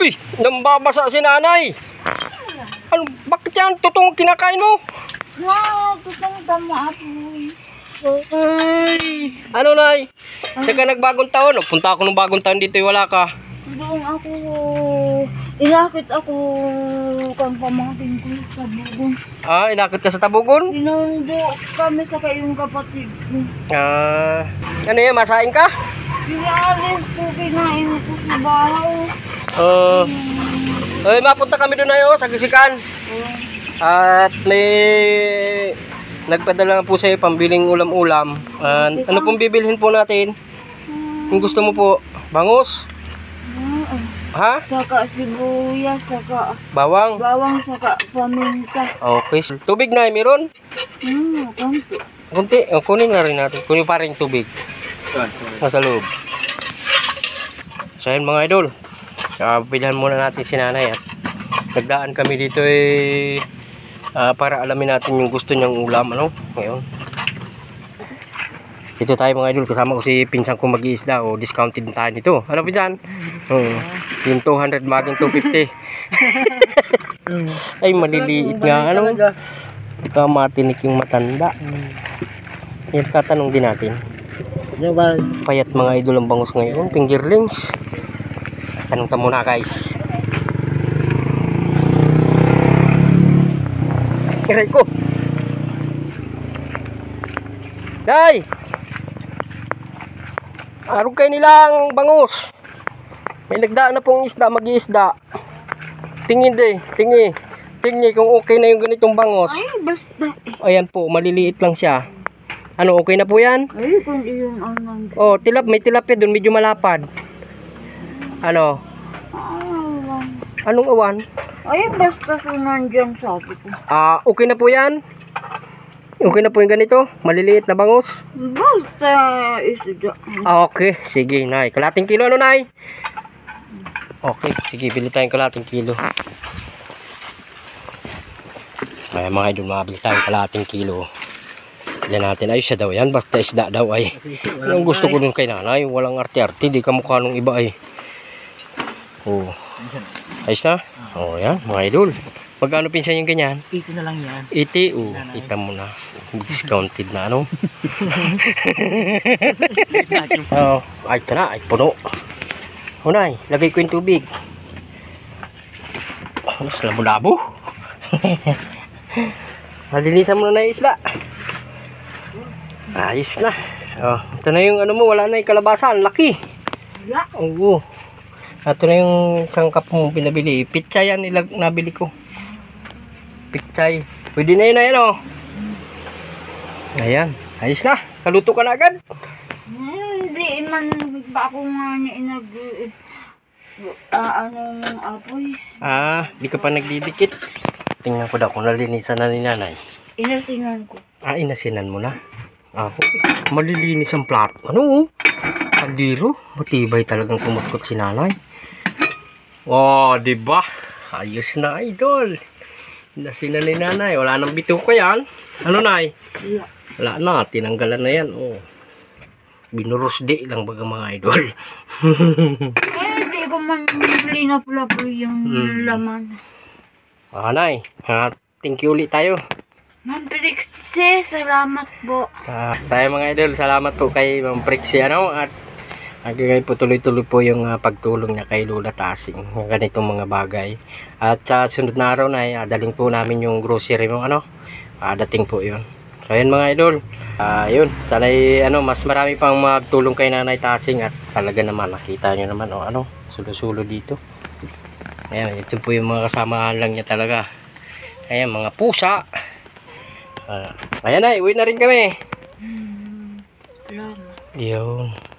Uy, nambabasa si nanay. Ano, bakit yan? Tutong kinakain mo? Wow, tutong tama apoy. Ay, ano nay? Saka nagbagong taon. O, punta ako ng bagong taon dito, wala ka. Doon ako, inakit ako kang pamangkin ko sa bugon. Ah, inakit ka sa tabugon? Sinundo kami sa kayong kapatid ko. Ah, ano yan, masain ka? Pinalis ko, kinain ko sa bahay. Ay, mapunta kami doon na sa Gisikan. At may nagpadala po sa'yo pambiling ulam-ulam. Ano pong bibilhin po natin? Kung gusto mo po, bangus? Ha? Saka sibuyas, saka Bawang? bawang, saka paminta. Okay. Tubig na, meron? Konti. Kunti. O, kunin na rin natin. Kunin pa rin tubig. Nasa loob. So yun mga idol. Pilhan muna natin si nanay at nagdaan kami dito para alamin natin yung gusto niyang ulam. Ano? Ngayon. Dito tayo mga idol. Kasama ko si pinsan ko mag-iisda o discounted tayo dito. Ano pinsan? Yung 200 maging 250. Ay maliliit nga. Ano? Baka matinik yung matanda. Yan tatanong din natin. Payat mga idol ang bangus ngayon. Fingerlings. Tanong ka muna guys. Iray ko. Day! Arog kayo nilang bangus. May nagdaan na pong isda, mag-iisda. Tingin day, tingi. Tingin kung okay na yung ganitong bangus. Ay, basta. Ayan po, maliliit lang siya. Ano, okay na po yan? Ay, kung iyon ang nandun. Oh, may tilapia doon, medyo malapad. Ano? Anong awan? Ay, basta so nandyan sabi ko. Okay na po yan? Okay na po yung ganito? Maliliit na bangus? Basta isda. Okay, sige, nay. Kalating kilo, ano, nay? Okay, sige, bili tayong kalating kilo. Ay, mga idol, mabili tayong kalating kilo. Bili natin, ay siya daw yan, basta isda daw ay. Ang gusto ko dun kay nanay, walang arte-arte, di kamukha nung iba ay. Oh. Ayos na? Oh, yan, mga idol. Magkano pinsan yung ganyan? 80 na lang yan. 80? Oh, kita mo na. Discounted na, ano? Oh, ay, ito na, ay, puno. Hunay, lagay ko yung tubig. Oh, labo-labo. Malinisan mo na yung isla. Ayos na. Oh, ito na yung ano mo, wala na yung kalabasa, ang laki. Oo. Ito na yung sangkap mo pinabili. Pitsay yan nabili ko. Pitsay. Pwede na yun na yan, oh. Ayan. Ayos na. Kaluto ka na agad. Hindi man ba ako nga niya anong apoy. Di ka pa nagdidikit. Tingnan ko daw kung nalinisan na ni nanay. Inasinan ko. Inasinan mo na. Malilinis ang plato. Ano? Kaldiro. Matibay talagang kumutkot si nanay. Wow, diba? Ayos na, idol. Inasinan ni nanay. Wala nang bito ko yan. Ano, nay? Wala na. Tinanggalan na yan. Oh. Binurusdi lang baga mga idol. Hindi ko man linap-lapo yung laman. Nay. Thank you ulit tayo. Ma'am Prixie, salamat po. Sa mga idol, salamat po kay Ma'am Prixie. At ngayon po tuloy-tuloy po yung pagtulong niya kay Lola Tasing. Yung ganitong mga bagay. At sa sunod na araw na daling po namin yung grocery mo. Dating po yun. So yun mga idol. Yun. Sana'y mas marami pang magtulong kay Nanay Tasing. At talaga naman nakita nyo naman sulo-sulo dito. Ayan. Ito po yung mga kasamahan lang niya talaga. Ayan mga pusa. Ayan ay. Uwi na rin kami. Salamat. Yun.